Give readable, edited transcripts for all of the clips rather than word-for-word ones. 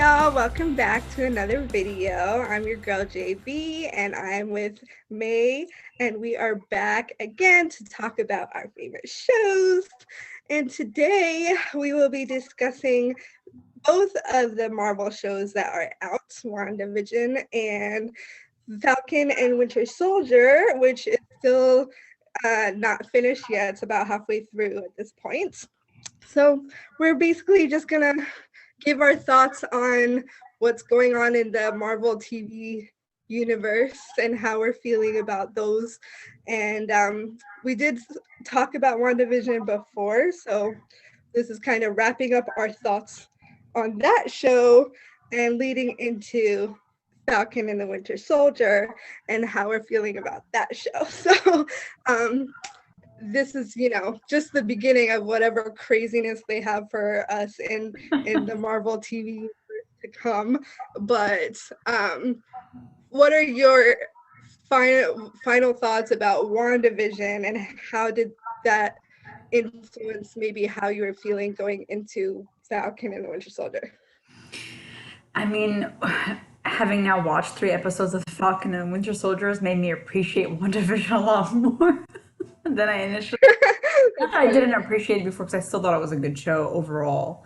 y'all, welcome back to another video. I'm your girl JB and I'm with May, and we are back again to talk about our favorite shows. And today we will be discussing both of the Marvel shows that are out, WandaVision and Falcon and Winter Soldier, which is still not finished yet. It's about halfway through at this point. So we're basically just gonna give our thoughts on what's going on in the Marvel TV universe and how we're feeling about those. And we did talk about WandaVision before, so this is kind of wrapping up our thoughts on that show and leading into Falcon and the Winter Soldier and how we're feeling about that show. So this is, just the beginning of whatever craziness they have for us in the Marvel TV to come. But what are your final thoughts about WandaVision, and how did that influence maybe how you were feeling going into Falcon and the Winter Soldier? I mean, having now watched 3 episodes of Falcon and Winter Soldier has made me appreciate WandaVision a lot more than I initially. Not That's that I funny. didn't appreciate it before, because I still thought it was a good show overall,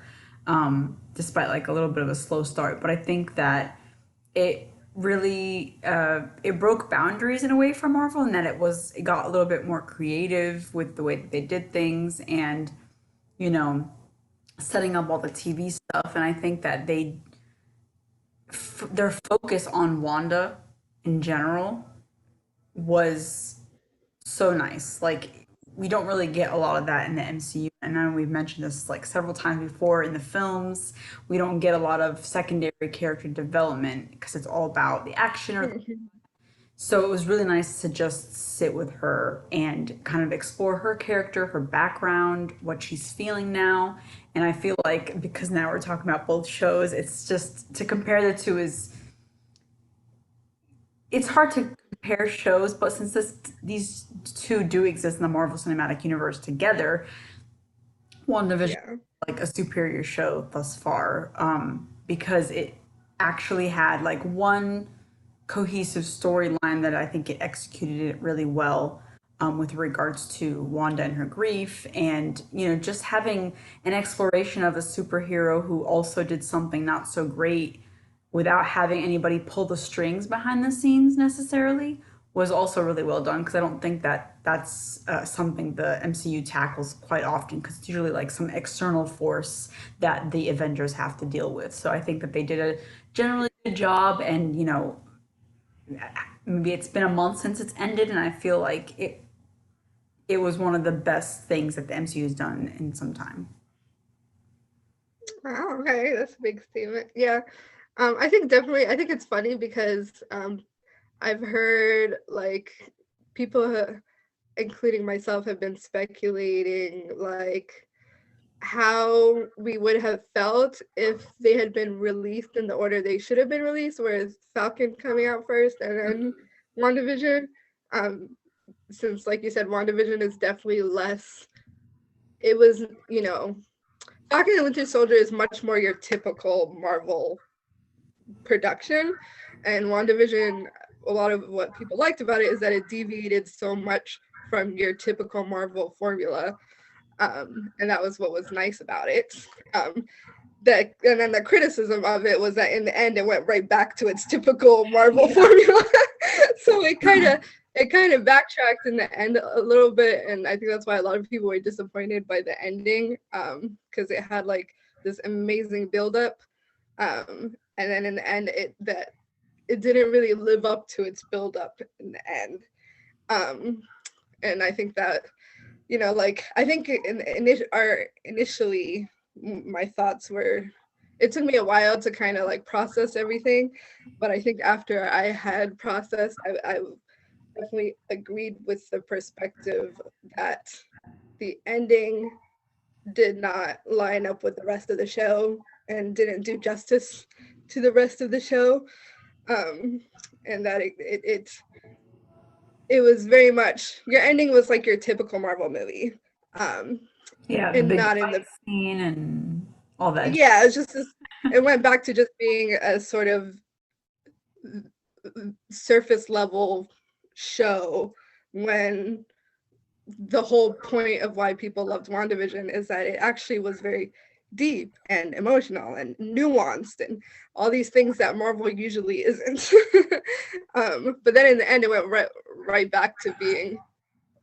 despite like a little bit of a slow start. But I think that it really it broke boundaries in a way for Marvel, and that it got a little bit more creative with the way that they did things, and you know, setting up all the TV stuff. And I think that their focus on Wanda in general was so nice. Like, we don't really get a lot of that in the MCU. And I know we've mentioned this like several times before in the films. We don't get a lot of secondary character development because it's all about the action or Mhm. so it was really nice to just sit with her and kind of explore her character, her background, what she's feeling now. And I feel like because now we're talking about both shows, it's just to compare the two is it's hard to compare shows, but since these two do exist in the Marvel Cinematic Universe together, WandaVision is Yeah. like a superior show thus far, because it actually had like one cohesive storyline that I think it executed it really well, with regards to Wanda and her grief, and just having an exploration of a superhero who also did something not so great without having anybody pull the strings behind the scenes necessarily was also really well done, because I don't think that that's something the MCU tackles quite often, because it's usually like some external force that the Avengers have to deal with. So I think that they did a generally good job, and maybe it's been a month since it's ended, and I feel like it was one of the best things that the MCU has done in some time. Wow, okay, that's a big statement. Yeah. I think definitely, I think it's funny because I've heard like people, including myself, have been speculating like how we would have felt if they had been released in the order they should have been released, whereas Falcon coming out first and then WandaVision. Um, since, like you said, WandaVision is definitely less. It was, Falcon and Winter Soldier is much more your typical Marvel production, and WandaVision, a lot of what people liked about it is that it deviated so much from your typical Marvel formula, and that was what was nice about it. Um, and then the criticism of it was that in the end it went right back to its typical Marvel Yeah. formula. So it kind of backtracked in the end a little bit, and I think that's why a lot of people were disappointed by the ending, because it had like this amazing buildup, and then in the end it didn't really live up to its buildup in the end. Um, and I think that, like I think initially my thoughts were, it took me a while to kind of like process everything, but I think after I had processed, I definitely agreed with the perspective that the ending did not line up with the rest of the show and didn't do justice to the rest of the show, um, and that it was very much, your ending was like your typical Marvel movie, um, Yeah, the and big not in fight the scene and all that. Yeah, it's just this, it went back to just being a sort of surface level show when the whole point of why people loved WandaVision is that it actually was very deep and emotional and nuanced and all these things that Marvel usually isn't. But then in the end, it went right back to being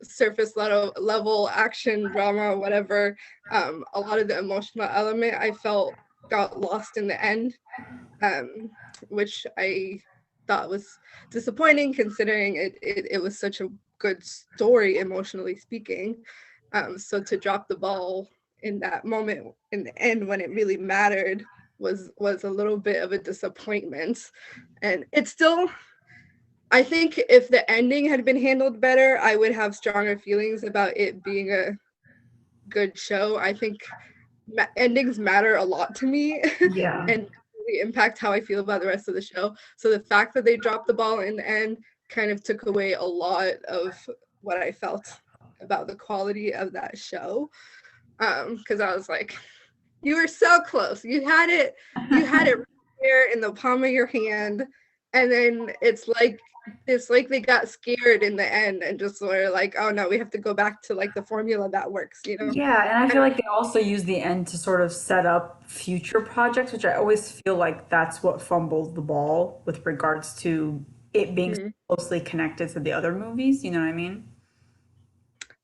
surface level action drama, whatever. A lot of the emotional element I felt got lost in the end, um, which I thought was disappointing considering it was such a good story, emotionally speaking. So to drop the ball in that moment in the end when it really mattered was a little bit of a disappointment. And it's still, I think if the ending had been handled better, I would have stronger feelings about it being a good show. I think endings matter a lot to me Yeah. and really impact how I feel about the rest of the show. So the fact that they dropped the ball in the end kind of took away a lot of what I felt about the quality of that show. Because I was like, you were so close. You had it right there in the palm of your hand. And then it's like they got scared in the end and just were like, oh no, we have to go back to like the formula that works, you know? Yeah, and I feel like they also use the end to sort of set up future projects, which I always feel like that's what fumbles the ball with regards to it being so Mhm. closely connected to the other movies. You know what I mean?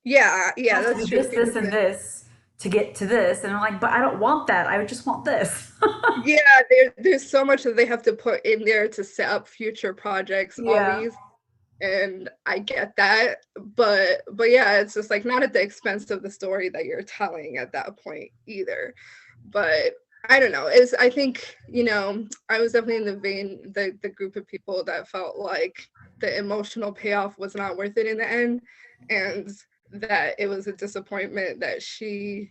Yeah, You yeah, have to that's do true this, this, because and this to get to this, and I'm like, but I don't want that. I just want this. yeah, there's so much that they have to put in there to set up future projects Yeah. always, and I get that, but yeah, it's just like not at the expense of the story that you're telling at that point either. But I don't know. Is I think, you know, I was definitely in the vein, the group of people that felt like the emotional payoff was not worth it in the end, and that it was a disappointment that she,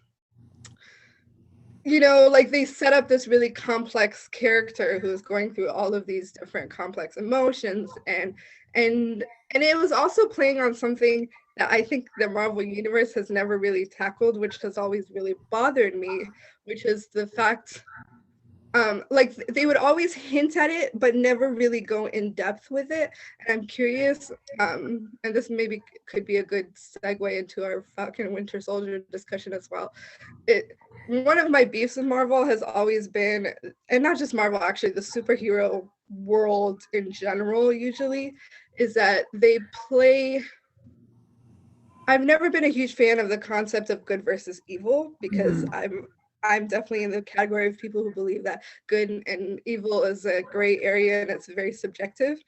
you know, like they set up this really complex character who's going through all of these different complex emotions, and it was also playing on something that I think the Marvel universe has never really tackled, which has always really bothered me, which is the fact, like they would always hint at it but never really go in depth with it. And I'm curious, and this maybe could be a good segue into our Falcon and Winter Soldier discussion as well. It One of my beefs with Marvel has always been, and not just Marvel, actually, the superhero world in general, usually, is that they play. I've never been a huge fan of the concept of good versus evil because Mhm. I'm definitely in the category of people who believe that good and evil is a gray area and it's very subjective.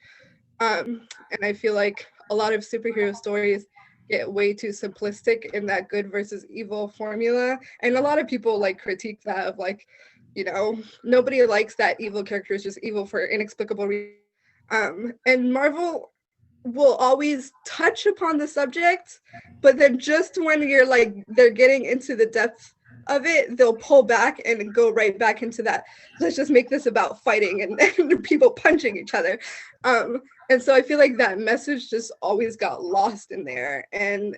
And I feel like a lot of superhero stories get way too simplistic in that good versus evil formula. And a lot of people like critique that of like, you know, nobody likes that evil character is just evil for inexplicable reasons. And Marvel will always touch upon the subject, but then just when you're like they're getting into the depth of it, they'll pull back and go right back into that. Let's just make this about fighting and people punching each other. And so I feel like that message just always got lost in there. And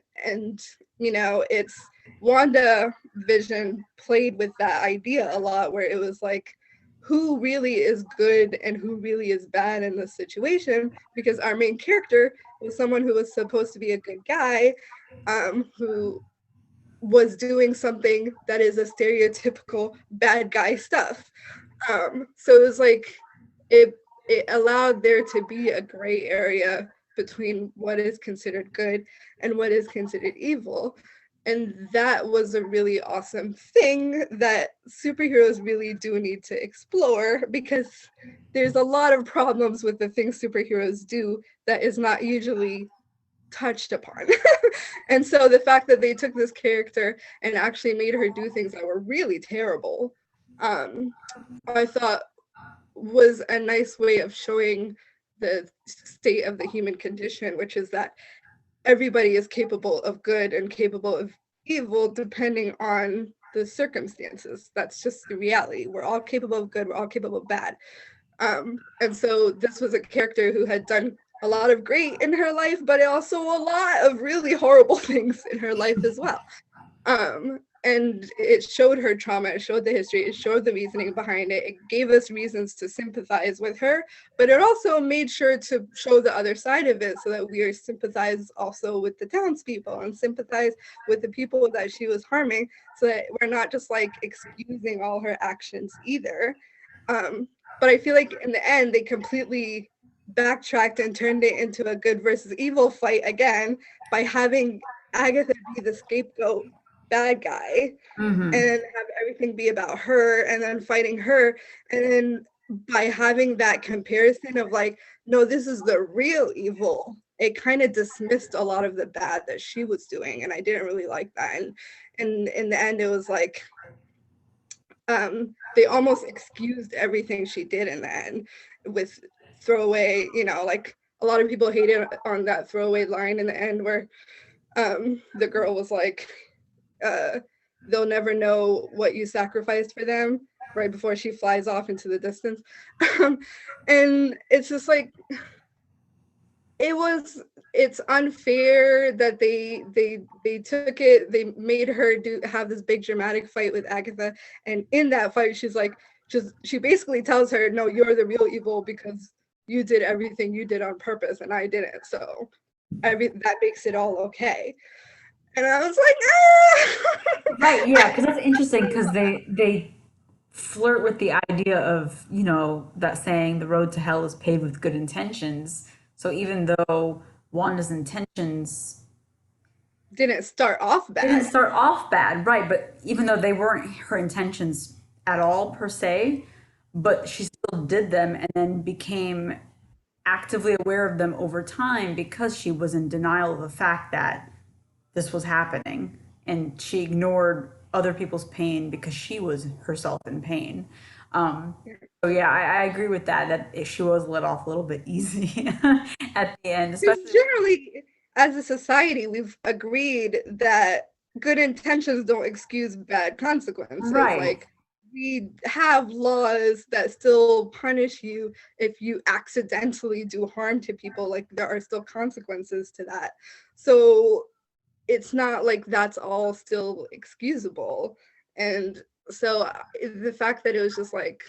you know, it's WandaVision played with that idea a lot where it was like who really is good and who really is bad in this situation, because our main character was someone who was supposed to be a good guy, who was doing something that is a stereotypical bad guy stuff. So it was like it it allowed there to be a gray area between what is considered good and what is considered evil. And that was a really awesome thing that superheroes really do need to explore, because there's a lot of problems with the things superheroes do that is not usually touched upon. And so the fact that they took this character and actually made her do things that were really terrible, I thought was a nice way of showing the state of the human condition, which is that everybody is capable of good and capable of evil depending on the circumstances. That's just the reality. We're all capable of good, we're all capable of bad. And so this was a character who had done a lot of great in her life, but also a lot of really horrible things in her life as well. and it showed her trauma, it showed the history, it showed the reasoning behind it. It gave us reasons to sympathize with her, but it also made sure to show the other side of it so that we are sympathize also with the townspeople and sympathize with the people that she was harming, so that we're not just like excusing all her actions either. But I feel like in the end, they completely backtracked and turned it into a good versus evil fight again by having Agatha be the scapegoat bad guy Mm-hmm. and have everything be about her and then fighting her. And then by having that comparison of like, no, this is the real evil, it kind of dismissed a lot of the bad that she was doing. And I didn't really like that. And in the end, it was like, they almost excused everything she did in the end with throwaway, like a lot of people hated on that throwaway line in the end where the girl was like, they'll never know what you sacrificed for them, right before she flies off into the distance. And it's just like, it's unfair that they took it, they made her have this big dramatic fight with Agatha, and in that fight she's like, she basically tells her, no, you're the real evil because you did everything you did on purpose and I didn't, so that makes it all okay. And I was like, ah! Right, yeah, because that's interesting because they flirt with the idea of, that saying the road to hell is paved with good intentions. So even though Wanda's intentions Didn't start off didn't bad. start off bad, right, but even though they weren't her intentions at all per se, but she still did them and then became actively aware of them over time because she was in denial of the fact that this was happening, and she ignored other people's pain because she was herself in pain. Um, so yeah, I agree with that. That she was let off a little bit easy at the end, Because especially. generally, as a society, we've agreed that good intentions don't excuse bad consequences. Right. Like, we have laws that still punish you if you accidentally do harm to people. Like, there are still consequences to that. So it's not like that's all still excusable. And so the fact that it was just like,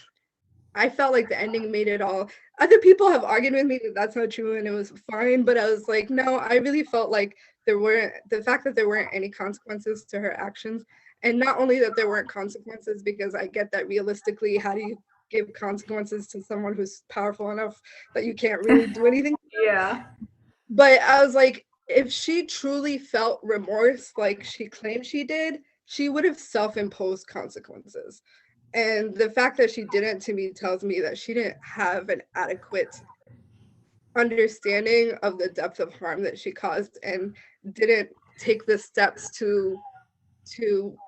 I felt like the ending made it all. Other people have argued with me that that's not true and it was fine, but I was like, no, I really felt like the fact that there weren't any consequences to her actions. And not only that there weren't consequences, because I get that realistically, how do you give consequences to someone who's powerful enough that you can't really do anything? Yeah. But I was like, if she truly felt remorse like she claimed she did, she would have self-imposed consequences. And the fact that she didn't, to me, tells me that she didn't have an adequate understanding of the depth of harm that she caused and didn't take the steps to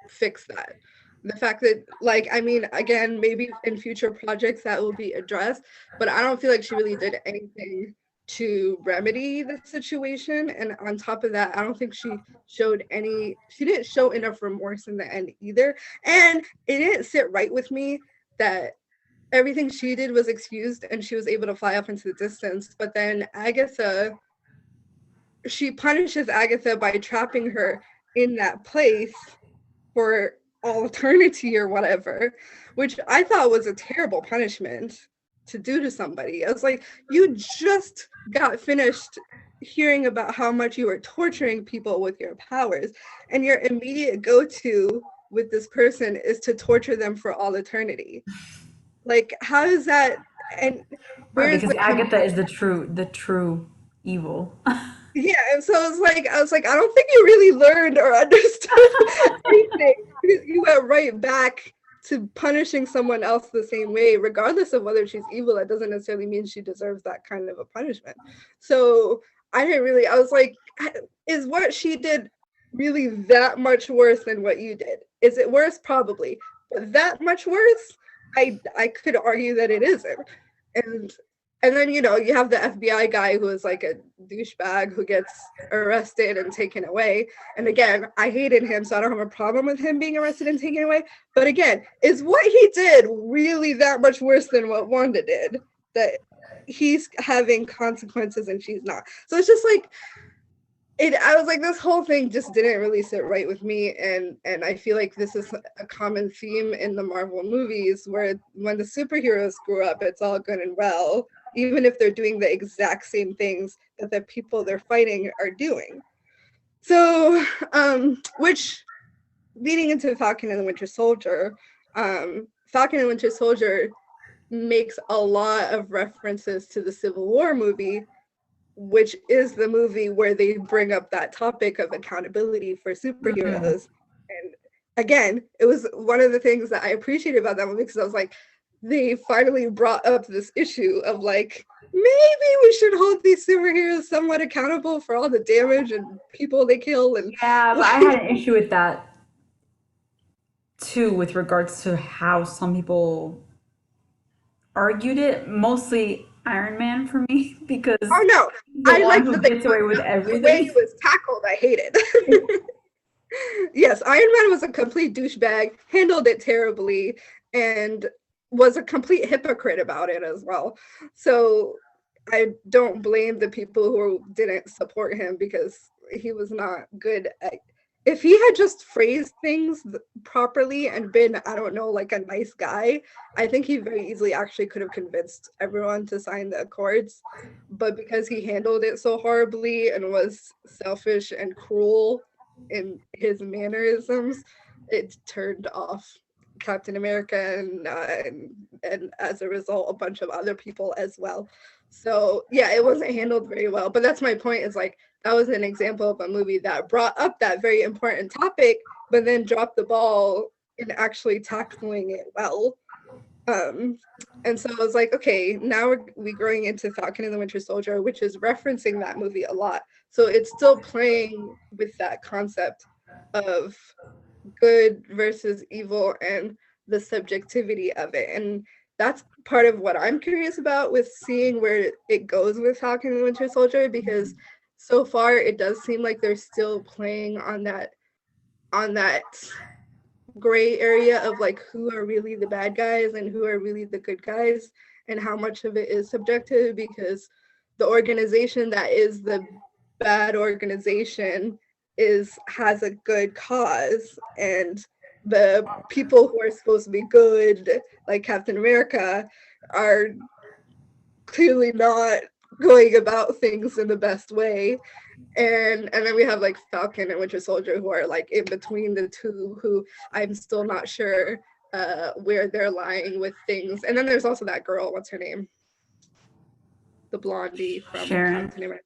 fix that. The fact that, like, I mean, again, maybe in future projects that will be addressed, but I don't feel like she really did anything to remedy the situation. And on top of that, I don't think she didn't show enough remorse in the end either. And it didn't sit right with me that everything she did was excused and she was able to fly off into the distance. But then she punishes Agatha by trapping her in that place for all eternity or whatever, which I thought was a terrible punishment to do to somebody. I was like, you just got finished hearing about how much you were torturing people with your powers, and your immediate go-to with this person is to torture them for all eternity. Like, how is that? And Right, where's because the Agatha is the true evil. yeah, and so I was like, I don't think you really learned or understood anything. You went right back to punishing someone else the same way, regardless of whether she's evil. That doesn't necessarily mean she deserves that kind of a punishment. So I was like, is what she did really that much worse than what you did? Is it worse? Probably. But that much worse? I could argue that it isn't. And and then, you have the FBI guy who is like a douchebag who gets arrested and taken away. And again, I hated him, so I don't have a problem with him being arrested and taken away. But again, is what he did really that much worse than what Wanda did? That he's having consequences and she's not. So it's just like, I was like, this whole thing just didn't really sit right with me, and I feel like this is a common theme in the Marvel movies, where when the superheroes grew up, it's all good and well, even if they're doing the exact same things that the people they're fighting are doing. So, which leading into Falcon and the Winter Soldier, Falcon and Winter Soldier makes a lot of references to the Civil War movie, which is the movie where they bring up that topic of accountability for Mm. superheroes. And again, it was one of the things that I appreciated about that movie, because I was like, they finally brought up this issue of like, maybe we should hold these superheroes somewhat accountable for all the damage and people they kill. And Yeah, but I like, had an issue with that too, with regards to how some people argued it. Mostly Iron Man for me, because oh no, he's the I one like who gets away with the way everything. it was tackled. I hated. Yes, Iron Man was a complete douchebag, handled it terribly, and was a complete hypocrite about it as well. So I don't blame the people who didn't support him, because he was not good at. If he had just phrased things properly and been, I don't know, like a nice guy, I think he very easily actually could have convinced everyone to sign the accords. But because he handled it so horribly and was selfish and cruel in his mannerisms, it turned off Captain America, and as a result, a bunch of other people as well. So yeah, it wasn't handled very well. But that's my point. Is like, that was an example of a movie that brought up that very important topic, but then dropped the ball in actually tackling it well. Um, and so I was like, okay, now we're growing into Falcon and the Winter Soldier, which is referencing that movie a lot. So it's still playing with that concept of good versus evil and the subjectivity of it. And that's part of what I'm curious about with seeing where it goes with Falcon and the Winter Soldier, because so far it does seem like they're still playing on that gray area of like, who are really the bad guys and who are really the good guys, and how much of it is subjective, because the organization that is the bad organization has a good cause, and the people who are supposed to be good, like Captain America, are clearly not going about things in the best way. And then we have like Falcon and Winter Soldier, who are like in between the two, who I'm still not sure where they're lying with things. And then there's also that girl, what's her name, the blondie from Sharon. Captain America,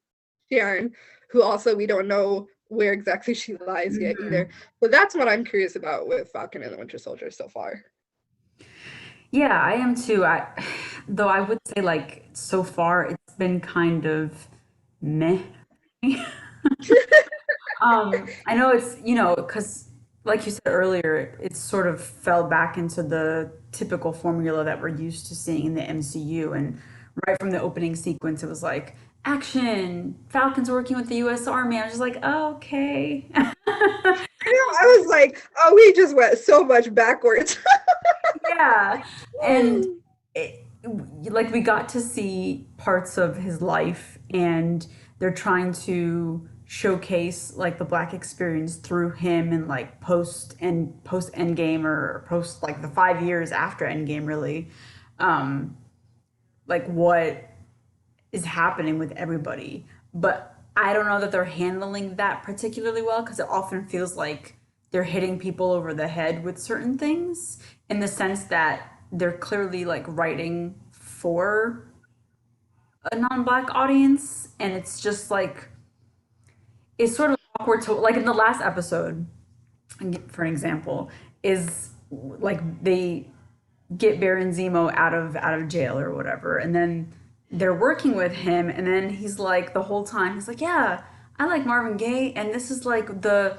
Sharon, who also we don't know where exactly she lies yet either. Mhm. So that's what I'm curious about with Falcon and the Winter Soldier so far. Yeah, I am too. Though I would say like so far it's been kind of meh. I know it's, because like you said earlier, it sort of fell back into the typical formula that we're used to seeing in the MCU. And right from the opening sequence, it was like, action, Falcon's working with the US Army. I was just like, oh, okay. I was like, oh, we just went so much backwards. Yeah. And it, like we got to see parts of his life, and they're trying to showcase like the black experience through him, and like post Endgame, or post like the 5 years after Endgame, really. Like what is happening with everybody. But I don't know that they're handling that particularly well, because it often feels like they're hitting people over the head with certain things, in the sense that they're clearly like writing for a non-black audience, and it's just like it's sort of awkward to, like, in the last episode, for an example, is like they get Baron Zemo out of jail or whatever, and then they're working with him, and then he's like, the whole time he's like, yeah, I like Marvin Gaye, and this is like the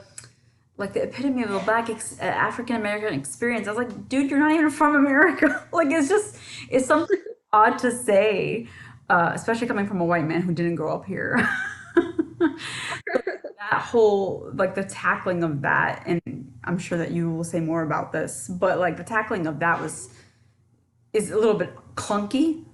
epitome of a black African American experience. I was like, dude, you're not even from America. Like, it's something odd to say, especially coming from a white man who didn't grow up here. That whole, like, the tackling of that, and I'm sure that you will say more about this, but like the tackling of that was is a little bit clunky,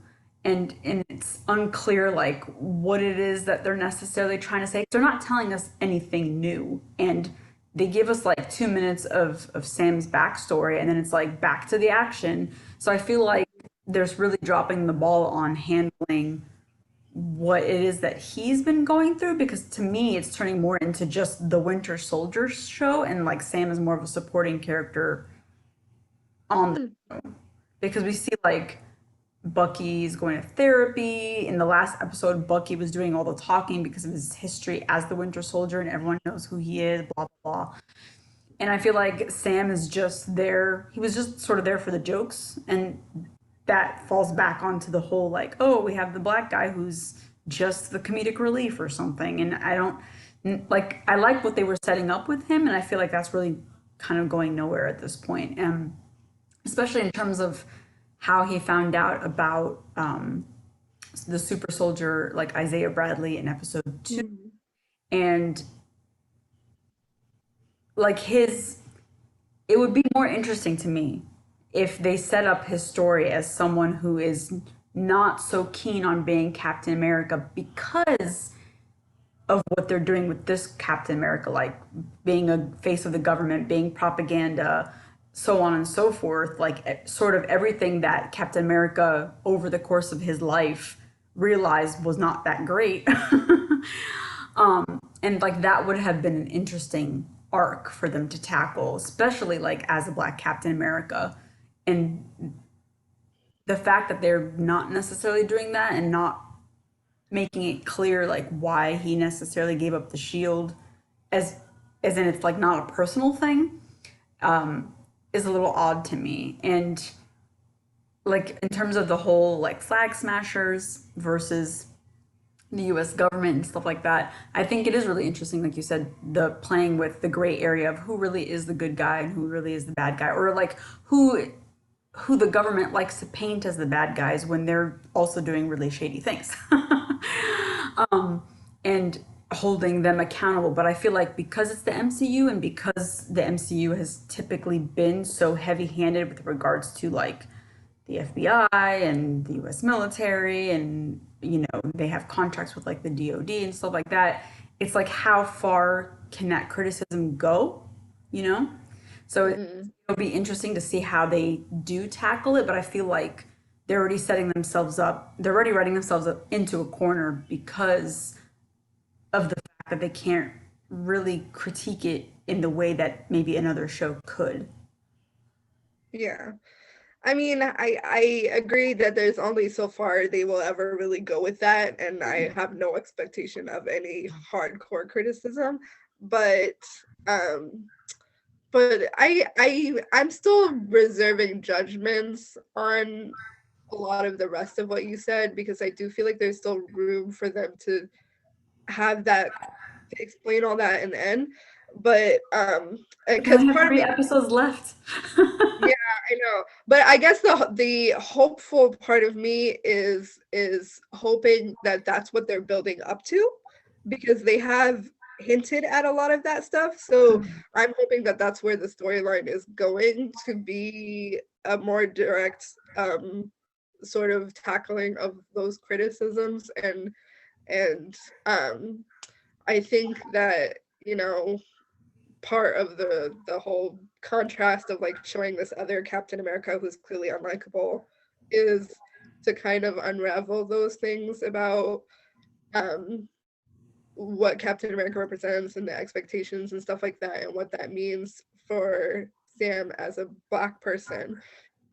and it's unclear like what it is that they're necessarily trying to say. They're not telling us anything new, and they give us like 2 minutes of Sam's backstory, and then it's like back to the action. So I feel like there's really dropping the ball on handling what it is that he's been going through, because to me it's turning more into just the Winter Soldier show, and like Sam is more of a supporting character on the Mm. show, because we see like Bucky's going to therapy. In the last episode, Bucky was doing all the talking because of his history as the Winter Soldier, and everyone knows who he is, blah, blah, blah. And I feel like Sam is just there. He was just sort of there for the jokes. And that falls back onto the whole like, oh, we have the black guy who's just the comedic relief or something. And I don't like, I like what they were setting up with him. And I feel like that's really kind of going nowhere at this point. And especially in terms of how he found out about the super soldier, like Isaiah Bradley in episode 2. Mhm. And like his, it would be more interesting to me if they set up his story as someone who is not so keen on being Captain America because of what they're doing with this Captain America, like being a face of the government, being propaganda, so on and so forth, like sort of everything that Captain America over the course of his life realized was not that great. And like that would have been an interesting arc for them to tackle, especially like as a black Captain America. And the fact that they're not necessarily doing that and not making it clear like why he necessarily gave up the shield, as as in it's like not a personal thing, is a little odd to me. And like in terms of the whole like flag smashers versus the US government and stuff like that, I think it is really interesting, like you said, the playing with the gray area of who really is the good guy and who really is the bad guy, or like who the government likes to paint as the bad guys when they're also doing really shady things. And holding them accountable. But I feel like because it's the MCU and because the MCU has typically been so heavy handed with regards to like the FBI and the US military, and you know, they have contracts with like the DoD and stuff like that. It's like how far can that criticism go, you know? So Mm. it'll be interesting to see how they do tackle it, but I feel like they're already setting themselves up. They're already writing themselves up into a corner because of the fact that they can't really critique it in the way that maybe another show could. Yeah. I mean, I agree that there's only so far they will ever really go with that, and I have no expectation of any hardcore criticism. But um I'm still reserving judgments on a lot of the rest of what you said, because I do feel like there's still room for them to have that, to explain all that in the end. But We only because have part of three me, episodes left. yeah, I know. But I guess the hopeful part of me is hoping that that's what they're building up to, because they have hinted at a lot of that stuff. So I'm hoping that that's where the storyline is going to be, a more direct sort of tackling of those criticisms. And I think that, you know, part of the whole contrast of like showing this other Captain America who's clearly unlikable is to kind of unravel those things about um what Captain America represents and the expectations and stuff like that, and what that means for Sam as a black person.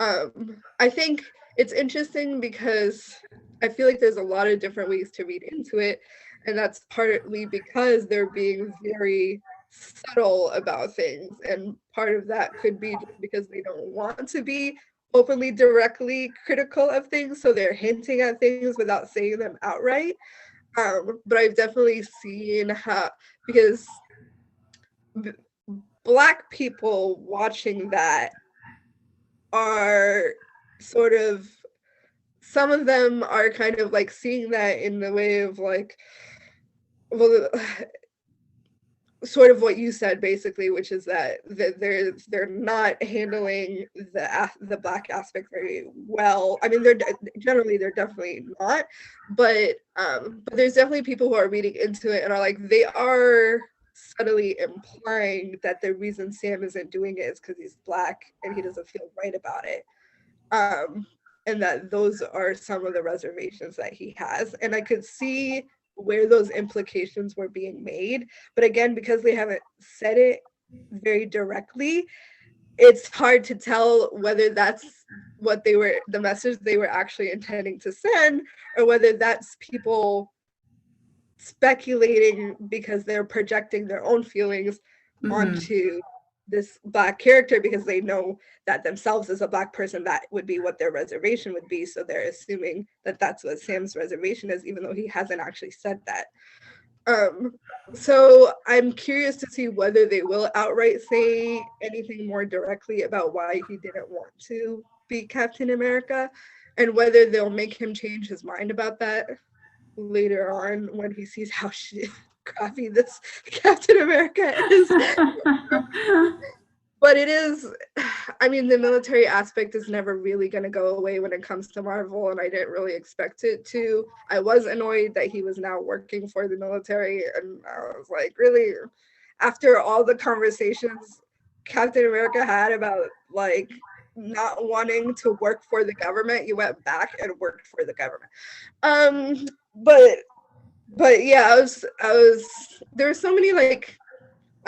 I think it's interesting because I feel like there's a lot of different ways to read into it, and that's partly because they're being very subtle about things, and part of that could be just because they don't want to be openly directly critical of things, so they're hinting at things without saying them outright. But I've definitely seen how, because b- black people watching that are sort of, some of them are kind of like seeing that in the way of like, well, sort of what you said basically, which is that they're not handling the Black aspect very well. I mean, they're definitely not, but there's definitely people who are reading into it and are like, they are subtly implying that the reason Sam isn't doing it is because he's Black and he doesn't feel right about it. Um, and that those are some of the reservations that he has. And I could see where those implications were being made. But again, because they haven't said it very directly, it's hard to tell whether that's what the message they were actually intending to send, or whether that's people speculating because they're projecting their own feelings onto this Black character because they know that themselves as a Black person, that would be what their reservation would be. So they're assuming that that's what Sam's reservation is, even though he hasn't actually said that. So I'm curious to see whether they will outright say anything more directly about why he didn't want to be Captain America, and whether they'll make him change his mind about that later on when he sees how crappy this Captain America is. But it is, I mean, the military aspect is never really going to go away when it comes to Marvel, and I didn't really expect it to. I was annoyed that he was now working for the military, and I was like, really? After all the conversations Captain America had about, like, not wanting to work for the government, you went back and worked for the government. But yeah, I was there were so many, like,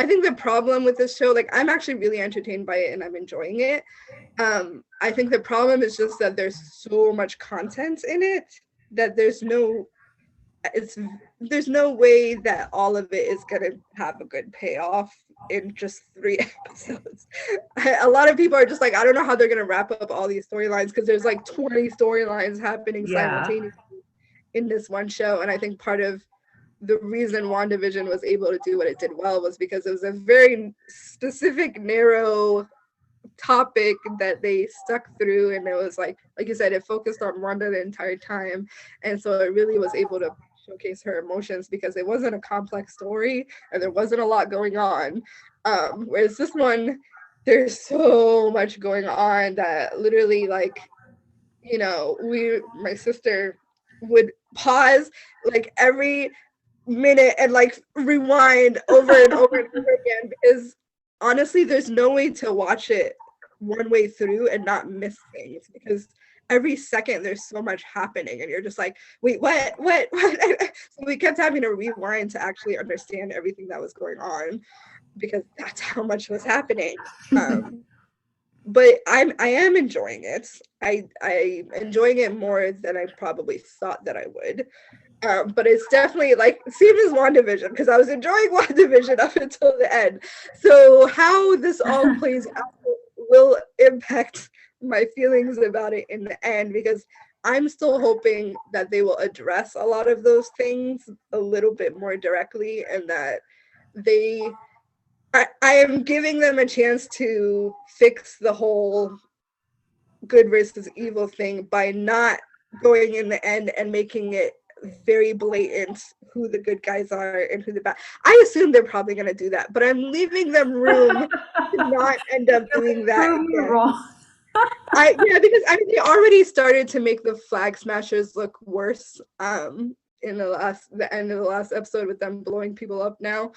I think the problem with this show, like, I'm actually really entertained by it and I'm enjoying it. I think the problem is just that there's so much content in it that there's no way that all of it is going to have a good payoff in just 3 episodes. A lot of people are just like, I don't know how they're going to wrap up all these storylines, because there's like 20 storylines happening simultaneously in this one show. And I think part of the reason WandaVision was able to do what it did well was because it was a very specific, narrow topic that they stuck through, and it was like you said, it focused on Wanda the entire time, and so it really was able to showcase her emotions because it wasn't a complex story and there wasn't a lot going on. Whereas this one, there's so much going on that literally, like, you know, my sister would pause like every minute and like rewind over and over and over again, because honestly there's no way to watch it one way through and not miss things, because every second there's so much happening and you're just like, wait, what so we kept having to rewind to actually understand everything that was going on, because that's how much was happening. But I am enjoying it. I'm enjoying it more than I probably thought that I would. But it's definitely like same as WandaVision, because I was enjoying WandaVision up until the end. So how this all plays out will impact my feelings about it in the end, because I'm still hoping that they will address a lot of those things a little bit more directly, and that I am giving them a chance to fix the whole good versus evil thing by not going in the end and making it very blatant who the good guys are and who the bad. I assume they're probably going to do that, but I'm leaving them room to not end up doing that again. Because I mean, they already started to make the Flag Smashers look worse in the end of the last episode, with them blowing people up now.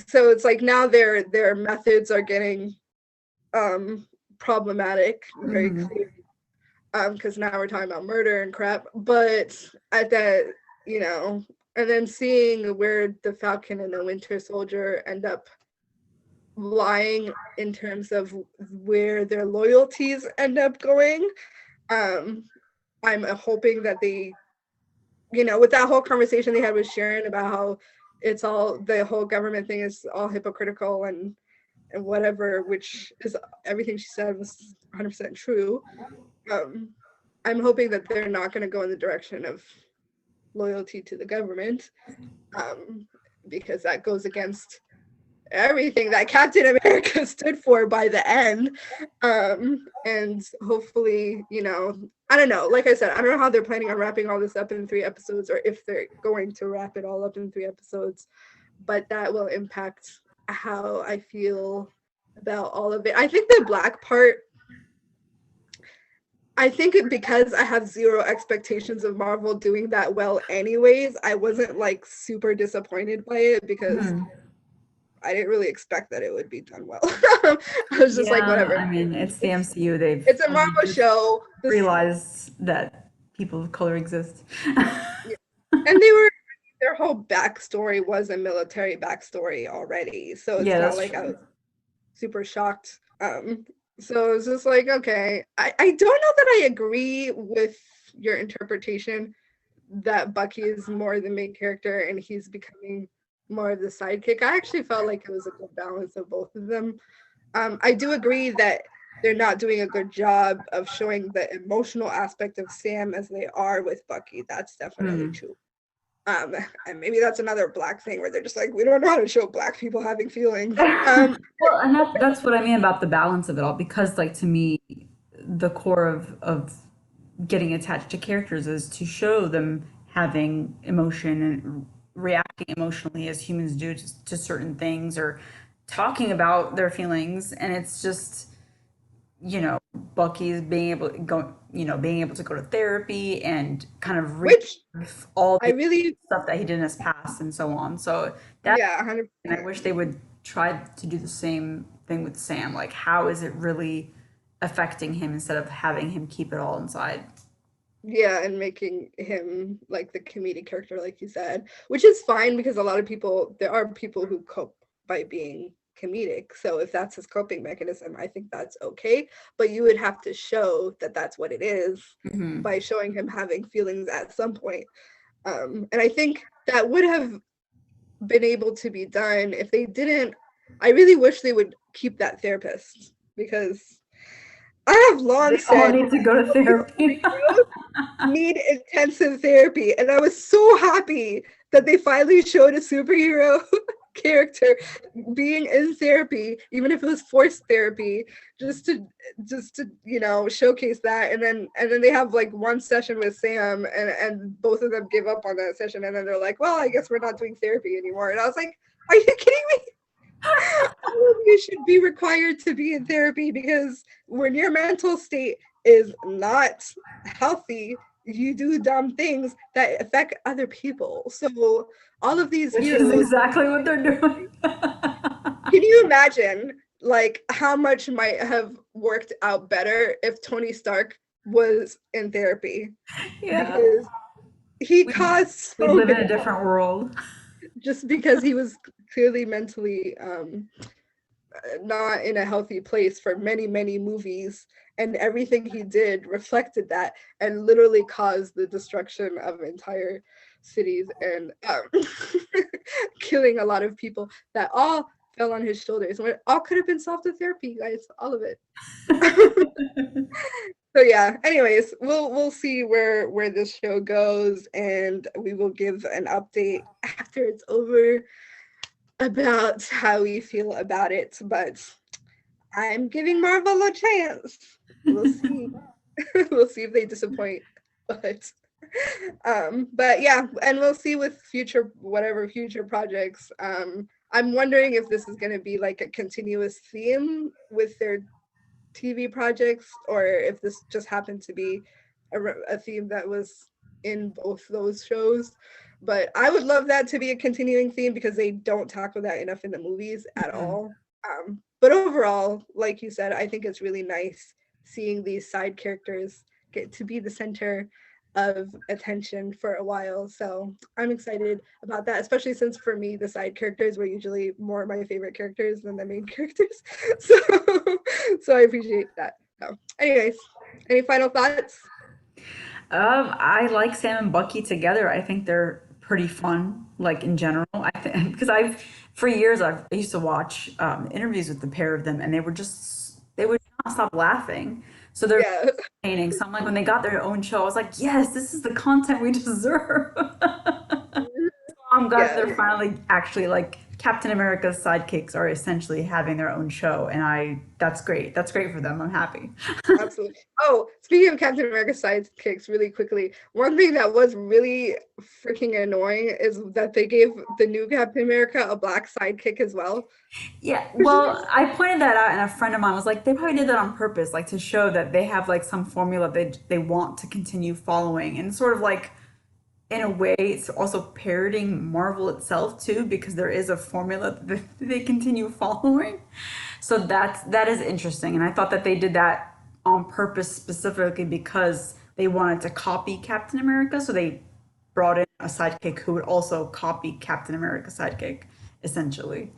So it's like now their methods are getting problematic very clearly, because now we're talking about murder and crap. But at that, you know, and then seeing where the Falcon and the Winter Soldier end up lying in terms of where their loyalties end up going, I'm hoping that they, you know, with that whole conversation they had with Sharon about how it's all, the whole government thing is all hypocritical and whatever, which is everything she said was 100% true. I'm hoping that they're not going to go in the direction of loyalty to the government, because that goes against everything that Captain America stood for by the end. And hopefully, you know, I don't know, like I said, I don't know how they're planning on wrapping all this up in 3 episodes, or if they're going to wrap it all up in 3 episodes. but that will impact how I feel about all of it. I think the black part, I think because I have zero expectations of Marvel doing that well anyways, I wasn't like super disappointed by it because Mhm. I didn't really expect that it would be done well. I was just like, Yeah, whatever. I mean, it's the It's MCU. They've it's a only Marvel just show. This realized that people of color exist. and they were their whole backstory was a military backstory already. So it's Yeah, not that's like I true. was super shocked. So it's just like, okay. I don't know that I agree with your interpretation that Bucky is more the main character and he's becoming more of the sidekick. I actually felt like it was a good balance of both of them. I do agree that they're not doing a good job of showing the emotional aspect of Sam as they are with Bucky. That's definitely Hmm. true. And maybe that's another black thing where they're just like, we don't know how to show black people having feelings. Well, and that's what I mean about the balance of it all, because like to me, the core of getting attached to characters is to show them having emotion and reacting emotionally as humans do to certain things, or talking about their feelings. And it's just, Bucky's being able to go, being able to go to therapy and kind of which relive all I the really, stuff that he did in his past and so on. So that, yeah, and I 100%. wish they would try to do the same thing with Sam. Like, how is it really affecting him instead of having him keep it all inside? Yeah, and making him like the comedic character, like you said, which is fine because a lot of people, there are people who cope by being comedic. So if that's his coping mechanism, I think that's okay. But you would have to show that that's what it is Hmm. by showing him having feelings at some point. And I think that would have been able to be done if they didn't. I really wish they would keep that therapist because I have long They all said need to go to therapy. need intensive therapy. And I was so happy that they finally showed a superhero character being in therapy, even if it was forced therapy, just to showcase that. And then they have like one session with Sam and both of them give up on that session and then they're like, well, I guess we're not doing therapy anymore. And I was like, are you kidding me? All of you should be required to be in therapy because when your mental state is not healthy, you do dumb things that affect other people. So all of these Which is heroes, exactly what they're doing. can you imagine like how much might have worked out better if Tony Stark was in therapy? Yeah. Because he We caused we so live in many a different world. just because he was clearly mentally not in a healthy place for many, many movies. And everything he did reflected that and literally caused the destruction of entire cities and killing a lot of people that all fell on his shoulders. When it all could have been solved with therapy, guys, all of it. So yeah, anyways, we'll see where this show goes and we will give an update after it's over about how we feel about it. But I'm giving Marvel a chance. We'll see. We'll see if they disappoint. But yeah, and we'll see with future projects. I'm wondering if this is going to be like a continuous theme with their TV projects, or if this just happened to be a theme that was in both those shows. But I would love that to be a continuing theme because they don't talk about that enough in the movies at Mhm. all. But overall, like you said, I think it's really nice seeing these side characters get to be the center of attention for a while. So I'm excited about that, especially since for me, the side characters were usually more my favorite characters than the main characters. So, so I appreciate that. So, anyways, any final thoughts? I like Sam and Bucky together. I think they're pretty fun, like in general. I think because for years I used to watch interviews with the pair of them, and they would not stop laughing. So they're Yeah. entertaining. So I'm like, when they got their own show, I was like, yes, this is the content we deserve. I'm glad that Yeah. they're finally actually like Captain America's sidekicks are essentially having their own show, and that's great. That's great for them. I'm happy. Absolutely. Oh, speaking of Captain America sidekicks, really quickly, one thing that was really freaking annoying is that they gave the new Captain America a black sidekick as well. Yeah, well, I pointed that out, and a friend of mine was like, they probably did that on purpose, like to show that they have like some formula they want to continue following, and sort of like in a way, it's also parroting Marvel itself too, because there is a formula that they continue following. So that is interesting, and I thought that they did that on purpose specifically because they wanted to copy Captain America, so they brought in a sidekick who would also copy Captain America's sidekick, essentially.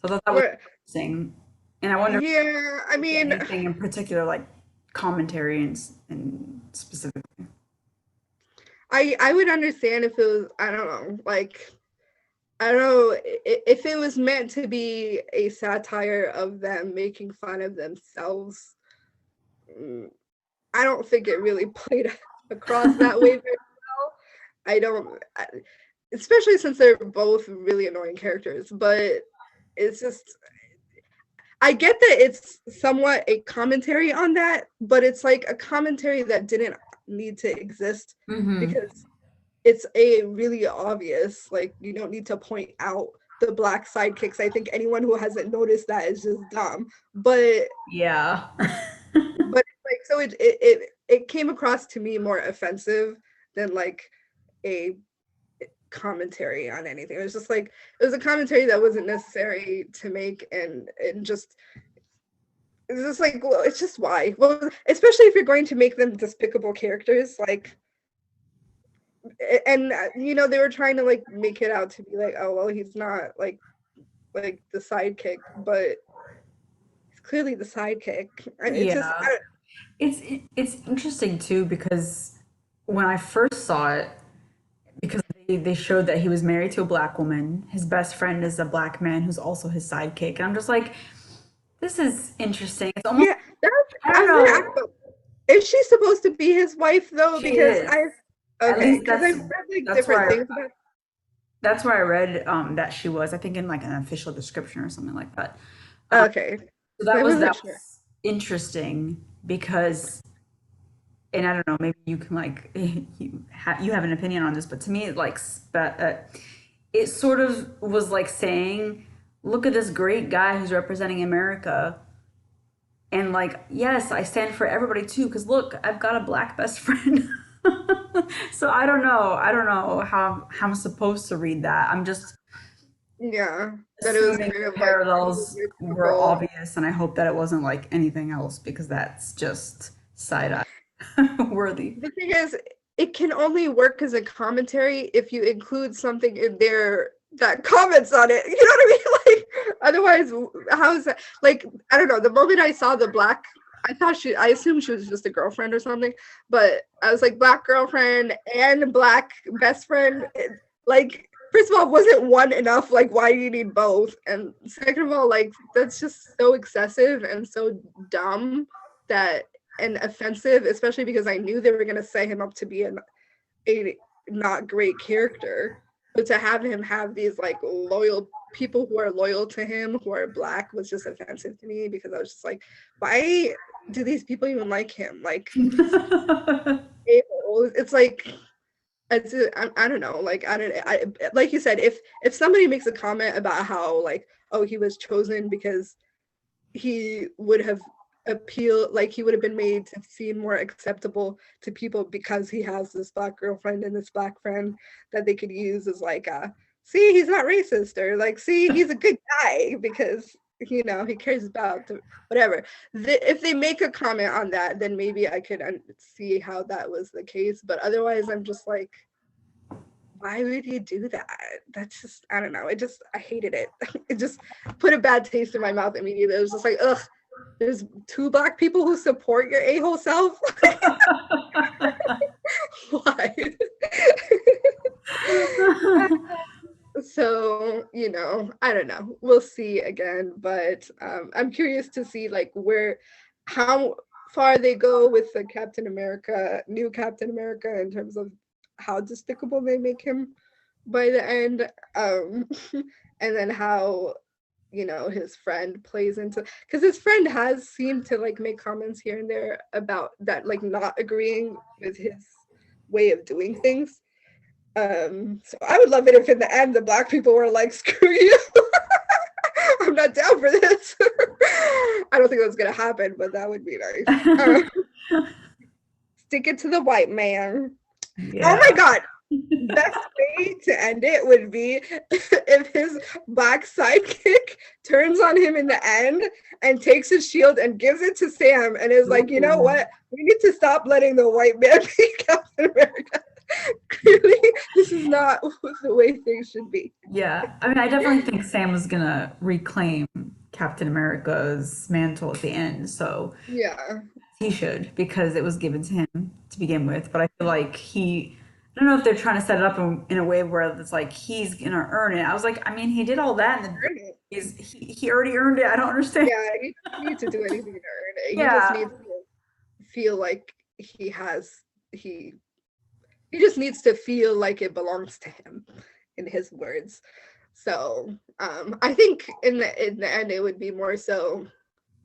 So I thought that was Where, interesting, and I wonder if yeah, I there's mean, anything in particular, like commentary and specifically. I would understand if it was, I don't know, like, I don't know if it was meant to be a satire of them making fun of themselves. mm, I don't think it really played across that way very well. I don't, especially since they're both really annoying characters, but it's just, I get that it's somewhat a commentary on that, but it's like a commentary that didn't need to exist Hmm. because it's a really obvious, like, you don't need to point out the black sidekicks. I think anyone who hasn't noticed that is just dumb. Yeah. But like, so it came across to me more offensive than like a commentary on anything. It was just like, it was a commentary that wasn't necessary to make, and just, it's just like, well, it's just why, well, especially if you're going to make them despicable characters, like, and you know, they were trying to like make it out to be like, oh well, he's not like the sidekick, but he's clearly the sidekick. It's just, Yeah. It's interesting too because when I first saw it, because they showed that he was married to a black woman, his best friend is a black man who's also his sidekick, and I'm just like, this is interesting. It's almost, yeah, that's, I I don't was gonna ask know. about, is she supposed to be his wife though? She Because is. I, At okay, least because I've read like that's different where things about, that's where I read that she was. I think in like an official description or something like that. okay, So because I that wasn't sure. was interesting because, and I don't know, maybe you can like you have an opinion on this, but to me, it like it sort of was like saying, look at this great guy who's representing America, and like, yes, I stand for everybody too, because look, I've got a black best friend. So I don't know how I'm supposed to read that. I'm just Yeah, that it was assuming kind the of like parallels were typical. obvious, and I hope that it wasn't like anything else because that's just side eye worthy. The thing is, it can only work as a commentary if you include something in there that comments on it. You know what I mean? Like, otherwise, how is that? Like, I don't know. The moment I saw the black, I assumed she was just a girlfriend or something, but I was like, black girlfriend and black best friend. Like, first of all, wasn't one enough? Like, why do you need both? And second of all, like, that's just so excessive and so dumb that, and offensive, especially because I knew they were going to set him up to be a not great character. But to have him have these like loyal people who are loyal to him who are black was just offensive to me, because I was just like, why do these people even like him? Like, it's like, I don't know, like, like you said, if somebody makes a comment about how like, oh, he was chosen because he would have appealed, like he would have been made to seem more acceptable to people because he has this black girlfriend and this black friend that they could use as like, see, he's not racist, or like, see, he's a good guy because, you know, he cares about whatever. If they make a comment on that, then maybe I could see how that was the case, but otherwise I'm just like, why would you do that? That's just, I don't know. I hated it. It just put a bad taste in my mouth immediately. It was just like, ugh, there's two black people who support your a-hole self. Why? So, you know, I don't know. We'll see again, but I'm curious to see like how far they go with the new Captain America, in terms of how despicable they make him by the end. and then how, you know, his friend plays into, because his friend has seemed to like make comments here and there about that, like not agreeing with his way of doing things. So I would love it if in the end the black people were like, screw you. I'm not down for this. I don't think that's gonna happen, but that would be nice. Stick it to the white man. Yeah. Oh my god. Best way to end it would be if his black sidekick turns on him in the end and takes his shield and gives it to Sam and is like, you know what? We need to stop letting the white man be Captain America. Clearly, this is not the way things should be. Yeah. I mean, I definitely think Sam was gonna reclaim Captain America's mantle at the end, so Yeah. he should because it was given to him to begin with. But I feel like I don't know if they're trying to set it up in a way where it's like he's gonna earn it. I was like, I mean, he did all that, and then he already earned it. I don't understand. Yeah, he doesn't need to do anything to earn it. He just Yeah, needs to feel like he just needs to feel like it belongs to him, in his words. So I think in the end it would be more so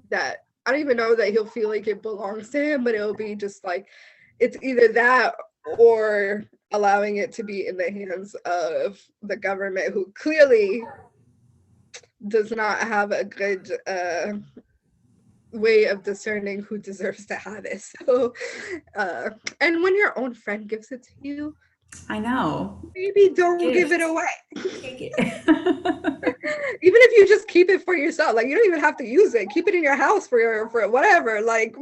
that I don't even know that he'll feel like it belongs to him, but it'll be just like it's either that or allowing it to be in the hands of the government, who clearly does not have a good way of discerning who deserves to have it. So and when your own friend gives it to you, I know. maybe don't give it Gift. away. Take it. Even if you just keep it for yourself, like you don't even have to use it. Keep it in your house for whatever. Like,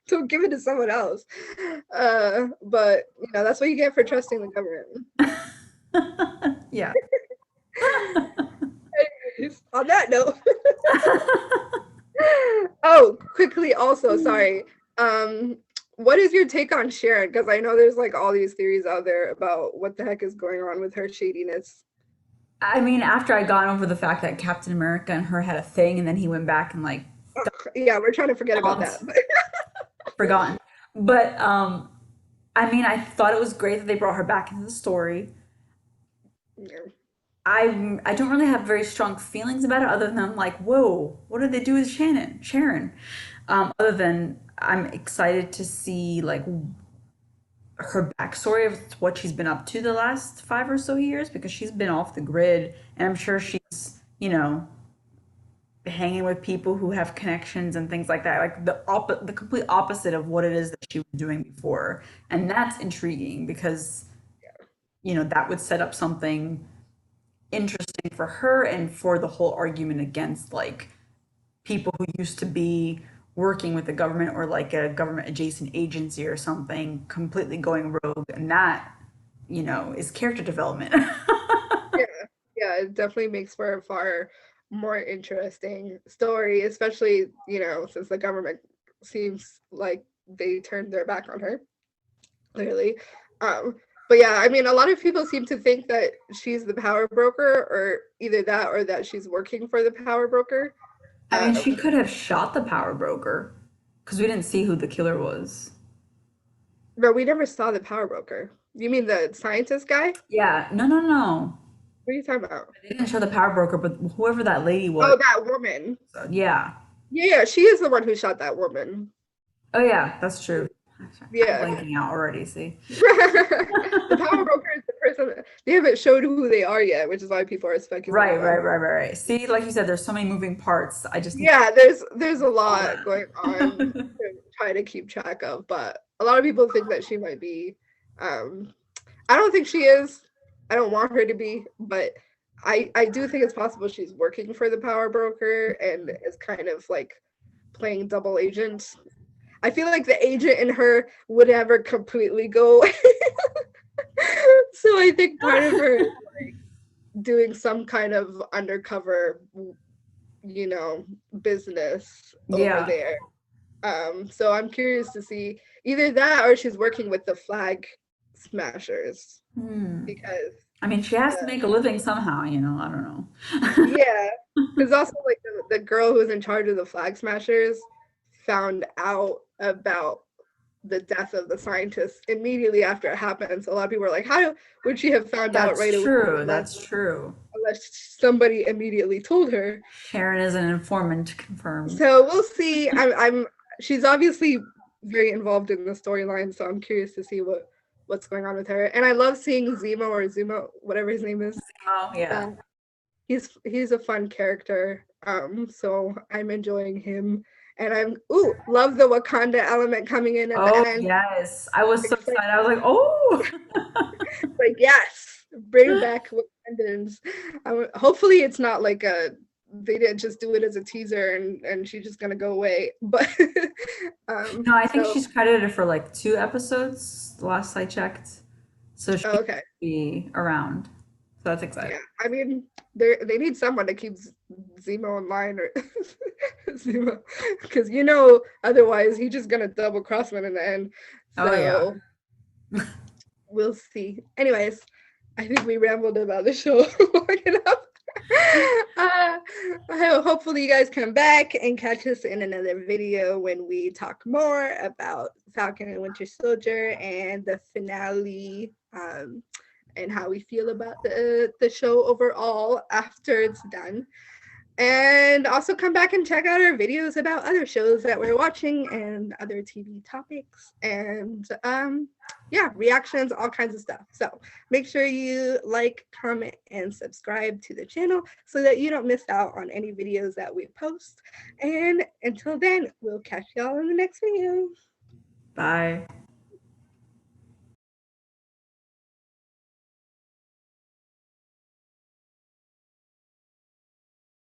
don't give it to someone else. But you know that's what you get for trusting the government. Yeah. Anyways, on that note. Oh, quickly also, sorry. What is your take on Sharon? Because I know there's like all these theories out there about what the heck is going on with her shadiness. I mean, after I got over the fact that Captain America and her had a thing, and then he went back and like Yeah, we're trying to forget about that. forgotten. But I mean, I thought it was great that they brought her back into the story. Yeah. I don't really have very strong feelings about it, other than I'm like, whoa, what did they do with Sharon? Other than I'm excited to see like her backstory of what she's been up to the last 5 or so years because she's been off the grid, and I'm sure she's hanging with people who have connections and things like that, like the complete opposite of what it is that she was doing before, and that's intriguing because that would set up something interesting for her and for the whole argument against like people who used to be working with the government or like a government adjacent agency or something completely going rogue, and that is character development. Yeah, yeah, it definitely makes for a far more interesting story, especially, since the government seems like they turned their back on her, clearly. But yeah, I mean, a lot of people seem to think that she's the power broker, or either that or that she's working for the power broker. I mean, she Um, could have shot the power broker because we didn't see who the killer was. but we never saw the power broker. You mean the scientist guy? Yeah, no, no, no. What are you talking about? They didn't show the power broker, but whoever that lady was. Oh, that woman. Yeah. Yeah, she is the one who shot that woman. Oh, yeah, that's true. I'm Yeah. blanking out already, see? The power broker is the person. They haven't showed who they are yet, which is why people are speculating. Right. See, like you said, there's so many moving parts. I just need Yeah, there's a lot going on to try to keep track of, but a lot of people think that she might be. I don't think she is. I don't want her to be, but I do think it's possible she's working for the power broker and is kind of like playing double agent. I feel like the agent in her would never completely go away. So I think part of her is like doing some kind of undercover, business over Yeah. there. So I'm curious to see either that or she's working with the flag smashers because I mean, she has to make a living somehow, I don't know. yeah, because also like the girl who was in charge of the flag smashers found out about the death of the scientist immediately after it happened. So a lot of people were like, how would she have found out That's right away? true. That's true. unless somebody immediately told her. Sharon is an informant confirmed. So we'll see. She's obviously very involved in the storyline, so I'm curious to see what's going on with her. And I love seeing Zemo or Zumo, whatever his name is. Oh yeah. He's a fun character. So I'm enjoying him. And love the Wakanda element coming in at the Oh end. yes. I was so Like, excited. I was like, oh. like yes, bring back Wakandans. Hopefully it's not like they didn't just do it as a teaser and she's just gonna go away. But No, I think she's credited for like 2 episodes, the last I checked. So she okay. be around. So that's exciting. Yeah, I mean, they need someone to keep Zemo in line or Zemo, because otherwise he's just gonna double cross them in the end. Oh yeah. So we'll see. Anyways, I think we rambled about the show long enough. Hopefully you guys come back and catch us in another video when we talk more about Falcon and Winter Soldier and the finale. And how we feel about the show overall after it's done. And also come back and check out our videos about other shows that we're watching and other TV topics and reactions, all kinds of stuff. So make sure you like, comment, and subscribe to the channel so that you don't miss out on any videos that we post. And until then, we'll catch y'all in the next video. Bye.